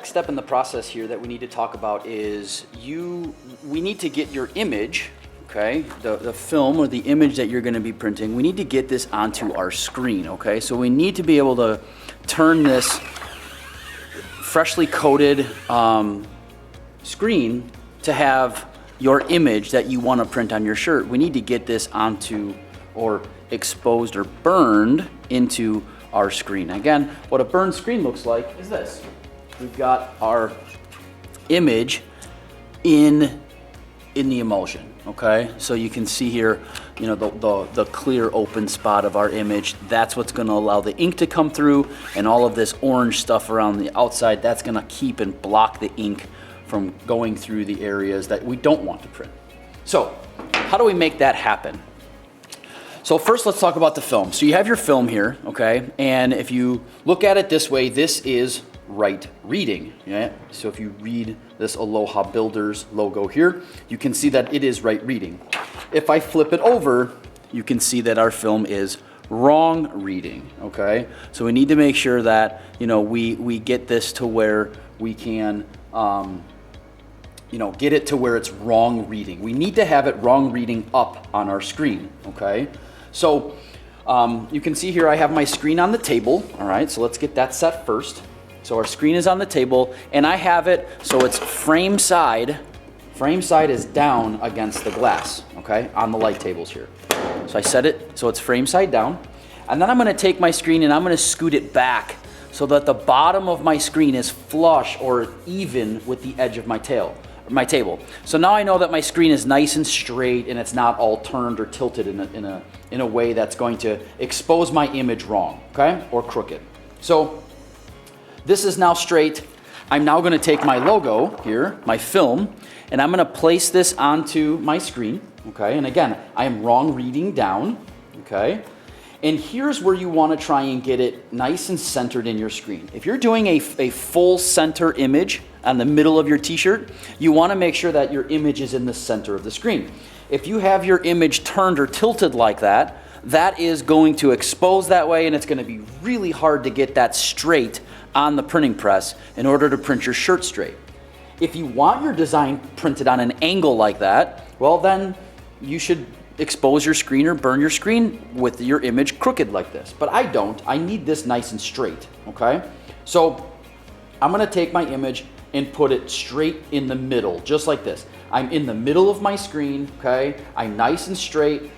next step in the process here that we need to talk about is we need to get your image, okay, the film or the image that you're going to be printing, we need to get this onto our screen, okay? So we need to be able to turn this freshly coated screen to have your image that you want to print on your shirt. We need to get this onto or exposed or burned into our screen. Again, what a burned screen looks like is this. We've got our image in the emulsion, okay? So you can see here, you know, the clear open spot of our image. That's what's gonna allow the ink to come through, and all of this orange stuff around the outside, that's gonna keep and block the ink from going through the areas that we don't want to print. So how do we make that happen? So first, let's talk about the film. So you have your film here, okay? And if you look at it this way, this is right reading, yeah? So if you read this Aloha Builders logo here, you can see that it is right reading. If I flip it over, you can see that our film is wrong reading, okay? So we need to make sure that, you know, we get this to where we can, you know, get it to where it's wrong reading. We need to have it wrong reading up on our screen, okay? So you can see here I have my screen on the table, all right? So let's get that set first. So our screen is on the table, and I have it so it's frame side is down against the glass, okay, on the light tables here. So I set it so it's frame side down, and then I'm gonna take my screen and I'm gonna scoot it back so that the bottom of my screen is flush or even with the edge of my table. So now I know that my screen is nice and straight and it's not all turned or tilted in a way that's going to expose my image wrong, okay, or crooked. So this is now straight. I'm now going to take my logo here, my film, and I'm going to place this onto my screen, okay? And again, I am wrong reading down, okay? And here's where you want to try and get it nice and centered in your screen. If you're doing a full center image on the middle of your t-shirt, you want to make sure that your image is in the center of the screen. If you have your image turned or tilted like that, that is going to expose that way, and it's going to be really hard to get that straight on the printing press in order to print your shirt straight. If you want your design printed on an angle like that, well then you should expose your screen or burn your screen with your image crooked like this. But I don't. I need this nice and straight, okay? So I'm gonna take my image and put it straight in the middle, just like this. I'm in the middle of my screen, okay? I'm nice and straight.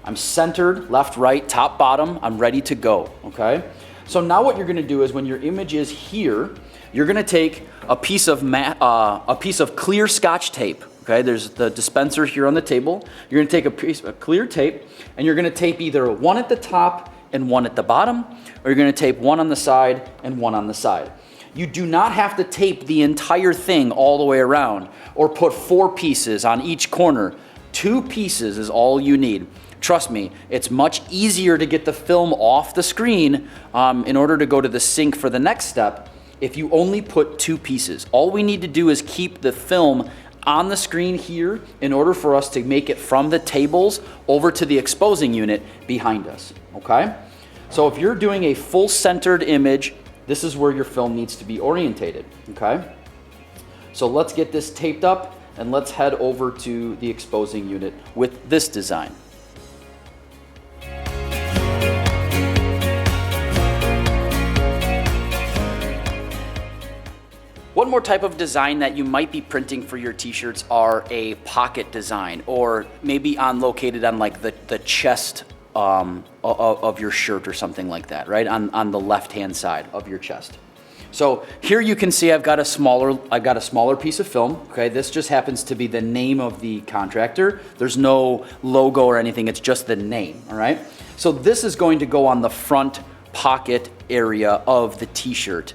I'm centered, left, right, top, bottom. I'm ready to go, okay? So now what you're gonna do is when your image is here, you're gonna take a piece of clear Scotch tape, okay? There's the dispenser here on the table. You're gonna take a piece of clear tape and you're gonna tape either one at the top and one at the bottom, or you're gonna tape one on the side and one on the side. You do not have to tape the entire thing all the way around or put 4 pieces on each corner. 2 pieces is all you need. Trust me, it's much easier to get the film off the screen in order to go to the sink for the next step if you only put 2 pieces. All we need to do is keep the film on the screen here in order for us to make it from the tables over to the exposing unit behind us, okay? So if you're doing a full centered image, this is where your film needs to be orientated, okay? So let's get this taped up and let's head over to the exposing unit with this design. One more type of design that you might be printing for your t-shirts are a pocket design, or maybe located on like the chest of your shirt or something like that, right? On the left-hand side of your chest. So here you can see I've got a smaller piece of film, okay? This just happens to be the name of the contractor. There's no logo or anything, it's just the name, all right? So this is going to go on the front pocket area of the t-shirt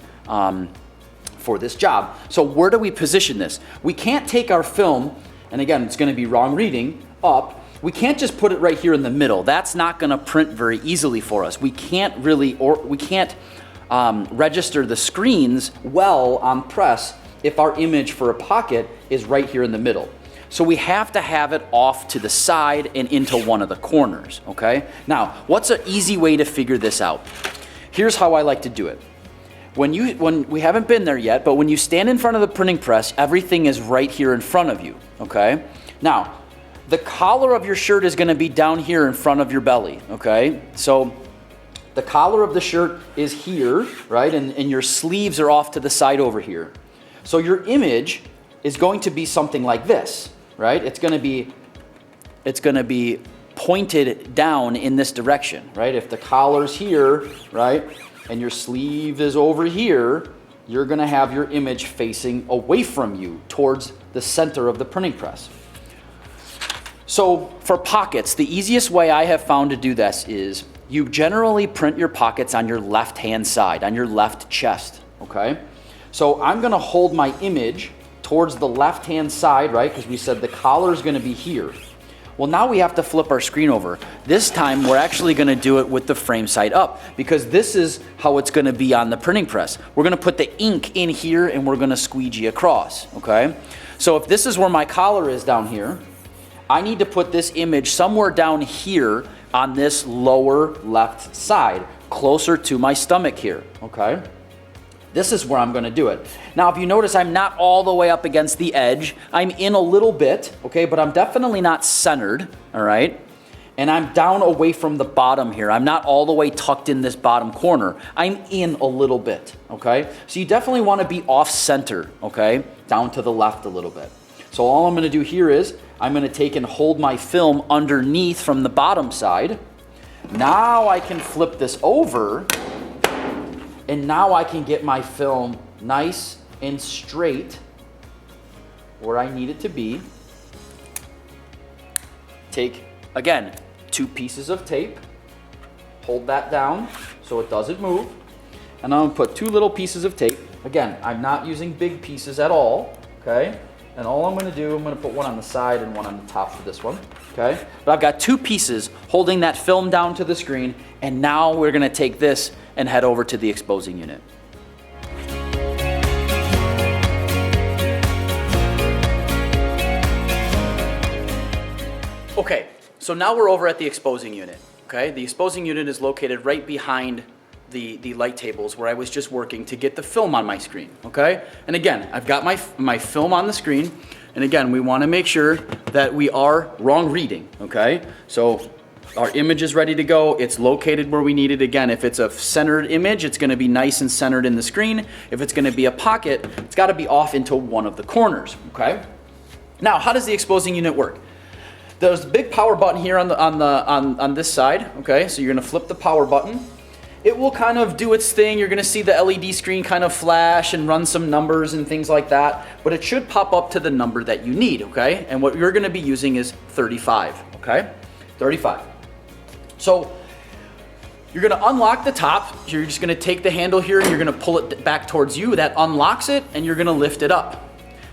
for this job. So where do we position this? We can't take our film, and again, it's gonna be wrong reading, up. We can't just put it right here in the middle. That's not gonna print very easily for us. We can't register the screens well on press if our image for a pocket is right here in the middle. So we have to have it off to the side and into one of the corners, okay? Now, what's an easy way to figure this out? Here's how I like to do it. when we haven't been there yet, but when you stand in front of the printing press, everything is right here in front of you, okay? Now, the collar of your shirt is gonna be down here in front of your belly, okay? So the collar of the shirt is here, right? And your sleeves are off to the side over here. So your image is going to be something like this, right? It's gonna be pointed down in this direction, right? If the collar's here, right, and your sleeve is over here, you're gonna have your image facing away from you towards the center of the printing press. So for pockets, the easiest way I have found to do this is you generally print your pockets on your left-hand side, on your left chest, okay? So I'm gonna hold my image towards the left-hand side, right? Because we said the collar is gonna be here. Well, now we have to flip our screen over. This time, we're actually gonna do it with the frame side up because this is how it's gonna be on the printing press. We're gonna put the ink in here and we're gonna squeegee across, okay? So if this is where my collar is down here, I need to put this image somewhere down here on this lower left side, closer to my stomach here, okay? This is where I'm gonna do it. Now, if you notice, I'm not all the way up against the edge. I'm in a little bit, okay, but I'm definitely not centered, all right? And I'm down away from the bottom here. I'm not all the way tucked in this bottom corner. I'm in a little bit, okay? So you definitely wanna be off center, okay? Down to the left a little bit. So all I'm gonna do here is, I'm gonna take and hold my film underneath from the bottom side. Now I can flip this over, and now I can get my film nice and straight where I need it to be. Take, again, 2 pieces of tape, hold that down so it doesn't move, and I'm gonna put 2 little pieces of tape. Again, I'm not using big pieces at all, okay? And all I'm gonna do, I'm gonna put one on the side and one on the top for this one, okay? But I've got 2 pieces holding that film down to the screen, and now we're gonna take this and head over to the exposing unit. Okay, so now we're over at the exposing unit, okay? The exposing unit is located right behind the light tables where I was just working to get the film on my screen, okay? And again, I've got my film on the screen, and again, we wanna make sure that we are wrong reading, okay? So our image is ready to go. It's located where we need it. Again, if it's a centered image, it's gonna be nice and centered in the screen. If it's gonna be a pocket, it's gotta be off into one of the corners, okay? Now, how does the exposing unit work? There's a big power button here on this side, okay? So you're gonna flip the power button. It will kind of do its thing. You're gonna see the LED screen kind of flash and run some numbers and things like that, but it should pop up to the number that you need, okay? And what you're gonna be using is 35, okay? 35. So you're gonna unlock the top. You're just gonna take the handle here and you're gonna pull it back towards you. That unlocks it and you're gonna lift it up.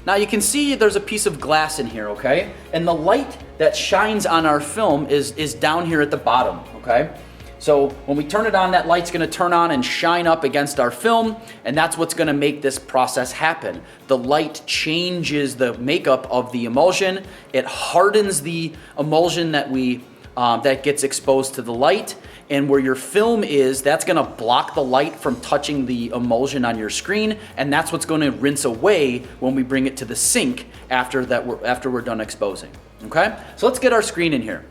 Now you can see there's a piece of glass in here, okay? And the light that shines on our film is down here at the bottom, okay? So when we turn it on, that light's gonna turn on and shine up against our film, and that's what's gonna make this process happen. The light changes the makeup of the emulsion. It hardens the emulsion that gets exposed to the light, and where your film is, that's gonna block the light from touching the emulsion on your screen, and that's what's gonna rinse away when we bring it to the sink after we're done exposing, okay? So let's get our screen in here.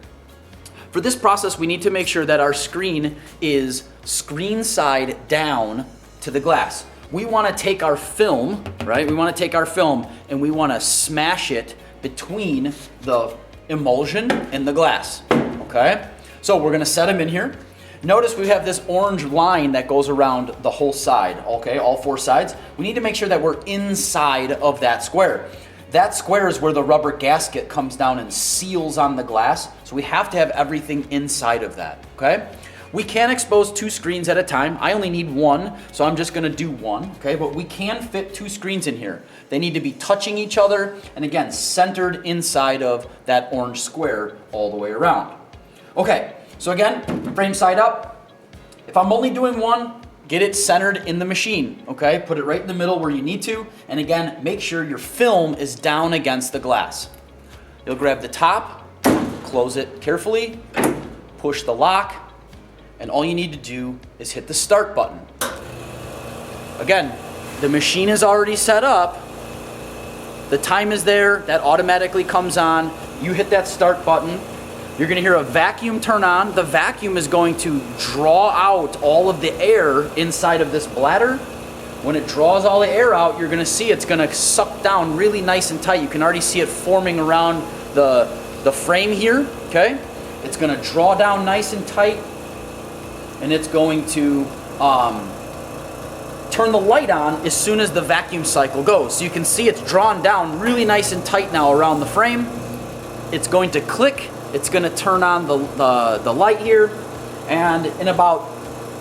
For this process, we need to make sure that our screen is screen side down to the glass. We wanna take our film, right? We wanna take our film and we wanna smash it between the emulsion and the glass, okay? So we're gonna set them in here. Notice we have this orange line that goes around the whole side, okay? All 4 sides. We need to make sure that we're inside of that square. That square is where the rubber gasket comes down and seals on the glass. So we have to have everything inside of that, okay? We can expose 2 screens at a time. I only need 1, so I'm just gonna do 1, okay? But we can fit 2 screens in here. They need to be touching each other, and again, centered inside of that orange square all the way around. Okay, so again, frame side up. If I'm only doing 1, get it centered in the machine, okay? Put it right in the middle where you need to, and again, make sure your film is down against the glass. You'll grab the top, close it carefully, push the lock, and all you need to do is hit the start button. Again, the machine is already set up. The time is there, that automatically comes on. You hit that start button. You're gonna hear a vacuum turn on. The vacuum is going to draw out all of the air inside of this bladder. When it draws all the air out, you're gonna see it's gonna suck down really nice and tight. You can already see it forming around the frame here, okay? It's gonna draw down nice and tight, and it's going to turn the light on as soon as the vacuum cycle goes. So you can see it's drawn down really nice and tight now around the frame. It's going to click, it's gonna turn on the light here, and in about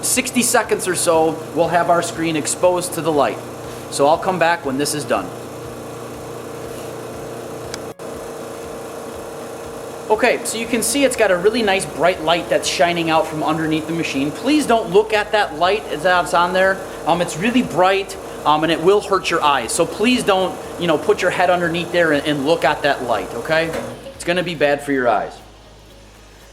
60 seconds or so, we'll have our screen exposed to the light. So I'll come back when this is done. Okay, so you can see it's got a really nice bright light that's shining out from underneath the machine. Please don't look at that light as it's on there. It's really bright, and it will hurt your eyes. So please don't, put your head underneath there and look at that light, okay? It's gonna be bad for your eyes.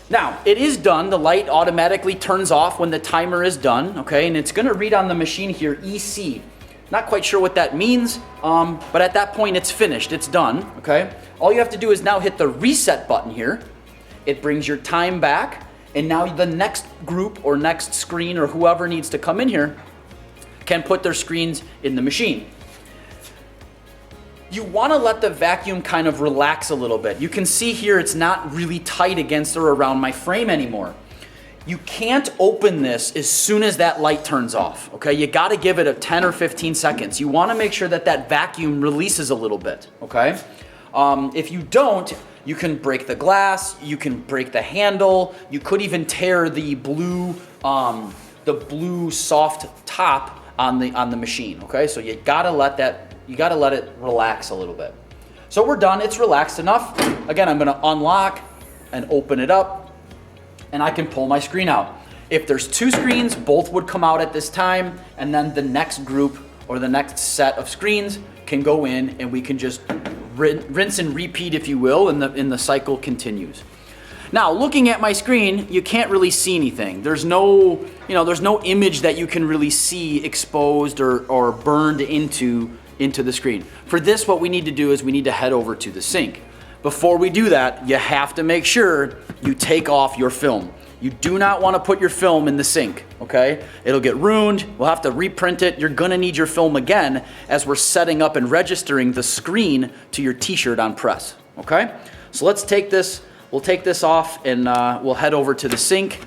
Now, it is done. The light automatically turns off when the timer is done, okay? And it's gonna read on the machine here, EC. Not quite sure what that means, but at that point it's finished, it's done, okay? All you have to do is now hit the reset button here. It brings your time back, and now the next group or next screen or whoever needs to come in here can put their screens in the machine. You wanna let the vacuum kind of relax a little bit. You can see here it's not really tight against or around my frame anymore. You can't open this as soon as that light turns off, okay? You gotta give it a 10 or 15 seconds. You wanna make sure that that vacuum releases a little bit, okay? If you don't, you can break the glass, you can break the handle, you could even tear the blue soft top on the machine, okay? So you gotta let it relax a little bit. So we're done, it's relaxed enough. Again, I'm gonna unlock and open it up, and I can pull my screen out. If there's two screens, both would come out at this time, and then the next group or the next set of screens can go in, and we can just rinse and repeat, if you will, and the cycle continues. Now, looking at my screen, you can't really see anything. There's no image that you can really see exposed or burned into the screen. For this, what we need to do is we need to head over to the sink. Before we do that, you have to make sure you take off your film. You do not want to put your film in the sink, okay? It'll get ruined, we'll have to reprint it. You're gonna need your film again as we're setting up and registering the screen to your t-shirt on press, okay? So we'll take this off, and we'll head over to the sink.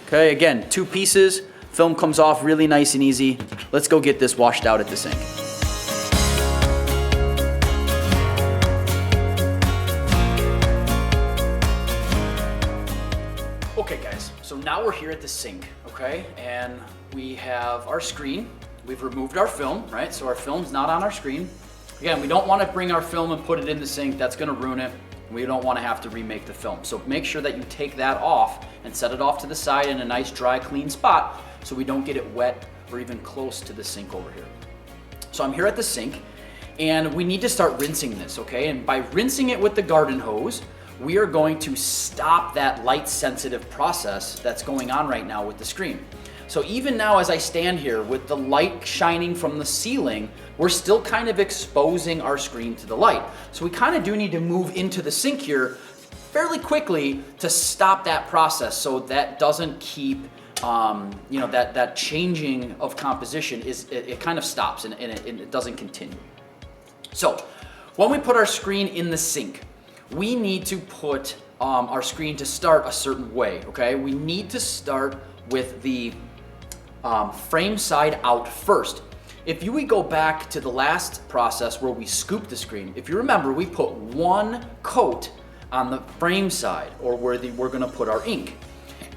Okay, again, 2 pieces, film comes off really nice and easy. Let's go get this washed out at the sink. Okay guys, so now we're here at the sink, okay? And we have our screen. We've removed our film, right? So our film's not on our screen. Again, we don't want to bring our film and put it in the sink. That's gonna ruin it. We don't want to have to remake the film. So make sure that you take that off and set it off to the side in a nice, dry, clean spot so we don't get it wet or even close to the sink over here. So I'm here at the sink, and we need to start rinsing this, okay? And by rinsing it with the garden hose, we are going to stop that light-sensitive process that's going on right now with the screen. So even now as I stand here with the light shining from the ceiling, we're still kind of exposing our screen to the light. So we kind of do need to move into the sink here fairly quickly to stop that process so that doesn't keep, that changing of composition, it kind of stops and it doesn't continue. So when we put our screen in the sink, we need to put our screen to start a certain way, okay? We need to start with the frame side out first. If we go back to the last process where we scooped the screen, if you remember, we put 1 coat on the frame side, or where we're gonna put our ink.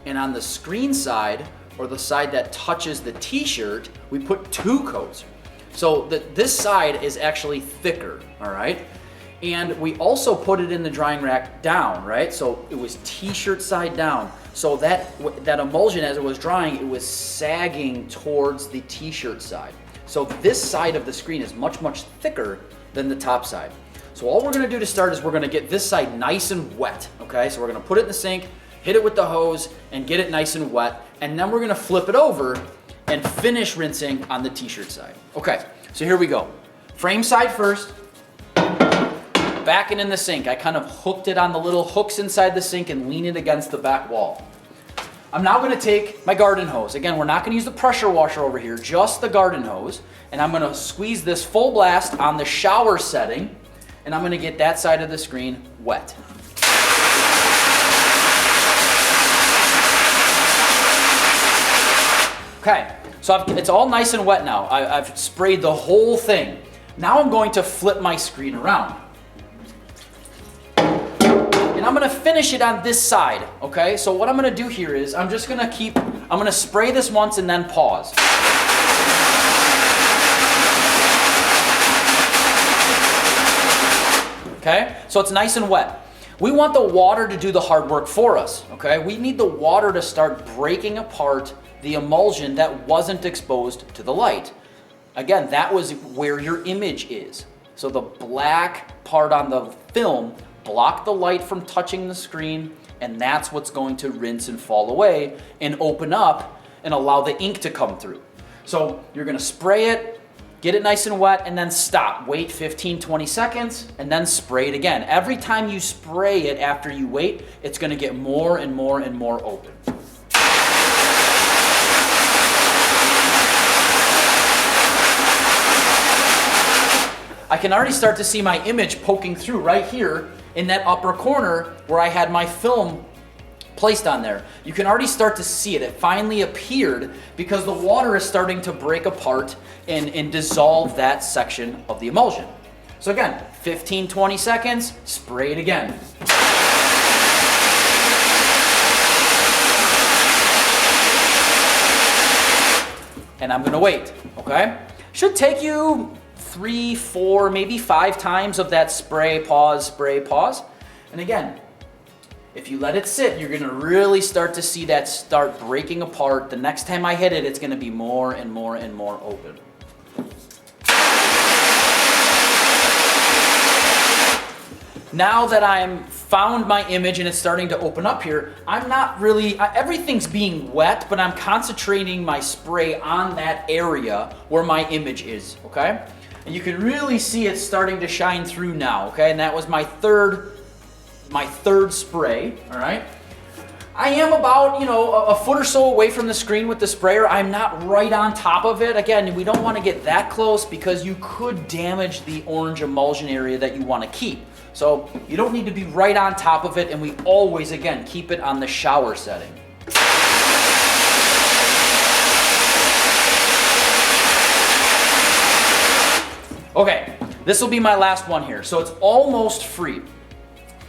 And on the screen side, or the side that touches the t-shirt, we put 2 coats. So this side is actually thicker, all right? And we also put it in the drying rack down, right? So it was t-shirt side down. So that emulsion, as it was drying, it was sagging towards the t-shirt side. So this side of the screen is much, much thicker than the top side. So all we're gonna do to start is we're gonna get this side nice and wet, okay? So we're gonna put it in the sink, hit it with the hose, and get it nice and wet. And then we're gonna flip it over and finish rinsing on the t-shirt side. Okay, so here we go. Frame side first, backing in the sink. I kind of hooked it on the little hooks inside the sink and lean it against the back wall. I'm now gonna take my garden hose. Again, we're not gonna use the pressure washer over here, just the garden hose. And I'm gonna squeeze this full blast on the shower setting, and I'm gonna get that side of the screen wet. Okay, so it's all nice and wet now. I've sprayed the whole thing. Now I'm going to flip my screen around. And I'm gonna finish it on this side, okay? So what I'm gonna do here is I'm gonna spray this once and then pause. Okay, so it's nice and wet. We want the water to do the hard work for us, okay? We need the water to start breaking apart the emulsion that wasn't exposed to the light. Again, that was where your image is. So the black part on the film blocked the light from touching the screen, and that's what's going to rinse and fall away and open up and allow the ink to come through. So you're gonna spray it, get it nice and wet, and then stop. Wait 15, 20 seconds, and then spray it again. Every time you spray it after you wait, it's gonna get more and more and more open. I can already start to see my image poking through right here in that upper corner where I had my film placed on there. You can already start to see it. It finally appeared because the water is starting to break apart and dissolve that section of the emulsion. So again, 15, 20 seconds, spray it again. And I'm gonna wait, okay? Should take you 3, 4, maybe 5 times of that spray, pause, spray, pause. And again, if you let it sit, you're gonna really start to see that start breaking apart. The next time I hit it, it's gonna be more and more and more open. Now that I'm found my image and it's starting to open up here, I'm not really, everything's being wet, but I'm concentrating my spray on that area where my image is, okay? And you can really see it starting to shine through now, okay? And that was my third spray, all right? I am about, a foot or so away from the screen with the sprayer. I'm not right on top of it. Again, we don't want to get that close because you could damage the orange emulsion area that you want to keep. So you don't need to be right on top of it, and we always, again, keep it on the shower setting. Okay, this will be my last one here. So it's almost free.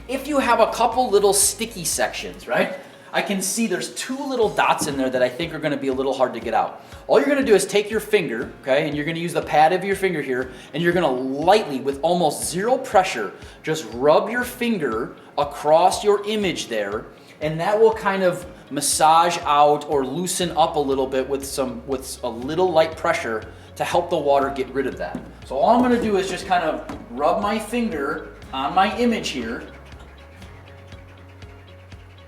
If you have a couple little sticky sections, right? I can see there's 2 little dots in there that I think are gonna be a little hard to get out. All you're gonna do is take your finger, okay, and you're gonna use the pad of your finger here, and you're gonna lightly, with almost 0 pressure, just rub your finger across your image there, and that will kind of massage out or loosen up a little bit with a little light pressure to help the water get rid of that. So all I'm gonna do is just kind of rub my finger on my image here.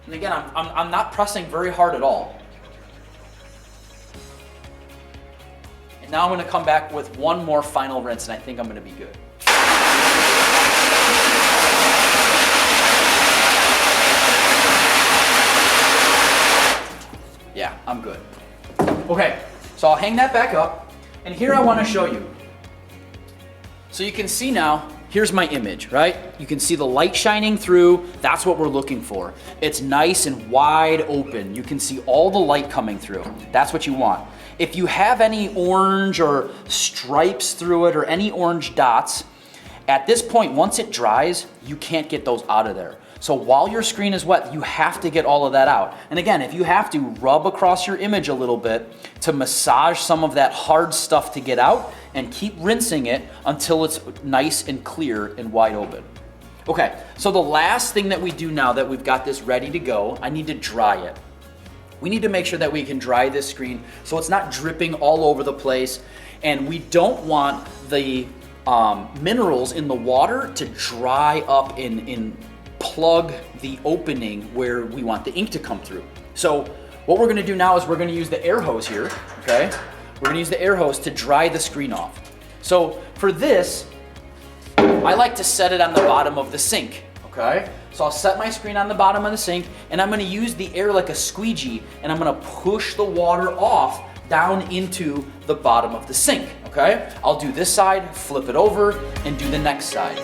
And again, I'm not pressing very hard at all. And now I'm gonna come back with one more final rinse, and I think I'm gonna be good. Yeah, I'm good. Okay, so I'll hang that back up. And here I want to show you. So you can see now, here's my image, right? You can see the light shining through. That's what we're looking for. It's nice and wide open. You can see all the light coming through. That's what you want. If you have any orange or stripes through it or any orange dots, at this point, once it dries, you can't get those out of there. So while your screen is wet, you have to get all of that out. And again, if you have to, rub across your image a little bit to massage some of that hard stuff to get out, and keep rinsing it until it's nice and clear and wide open. Okay, so the last thing that we do now that we've got this ready to go, I need to dry it. We need to make sure that we can dry this screen so it's not dripping all over the place, and we don't want the minerals in the water to dry up and plug the opening where we want the ink to come through. So What we're gonna do now is we're gonna use the air hose here, okay? We're gonna use the air hose to dry the screen off. So for this, I like to set it on the bottom of the sink, okay? So I'll set my screen on the bottom of the sink, and I'm gonna use the air like a squeegee, and I'm gonna push the water off down into the bottom of the sink, okay? I'll do this side, flip it over, and do the next side.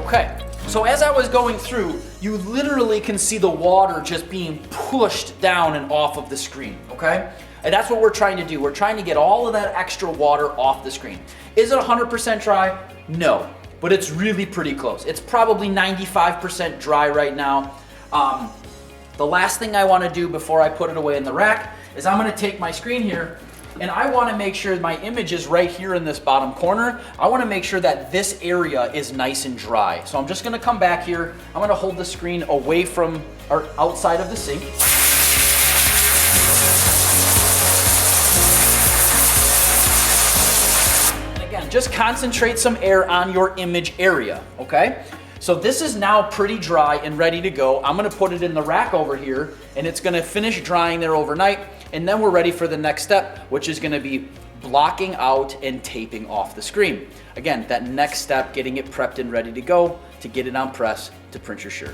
Okay, so as I was going through, you literally can see the water just being pushed down and off of the screen, okay? And that's what we're trying to do. We're trying to get all of that extra water off the screen. Is it 100% dry? No, but it's really pretty close. It's probably 95% dry right now. The last thing I wanna do before I put it away in the rack is I'm gonna take my screen here, and I wanna make sure my image is right here in this bottom corner. I wanna make sure that this area is nice and dry. So I'm just gonna come back here. I'm gonna hold the screen away from, or outside of the sink. And again, just concentrate some air on your image area, okay? So this is now pretty dry and ready to go. I'm gonna put it in the rack over here, and it's gonna finish drying there overnight, and then we're ready for the next step, which is gonna be blocking out and taping off the screen. Again, that next step, getting it prepped and ready to go to get it on press to print your shirt.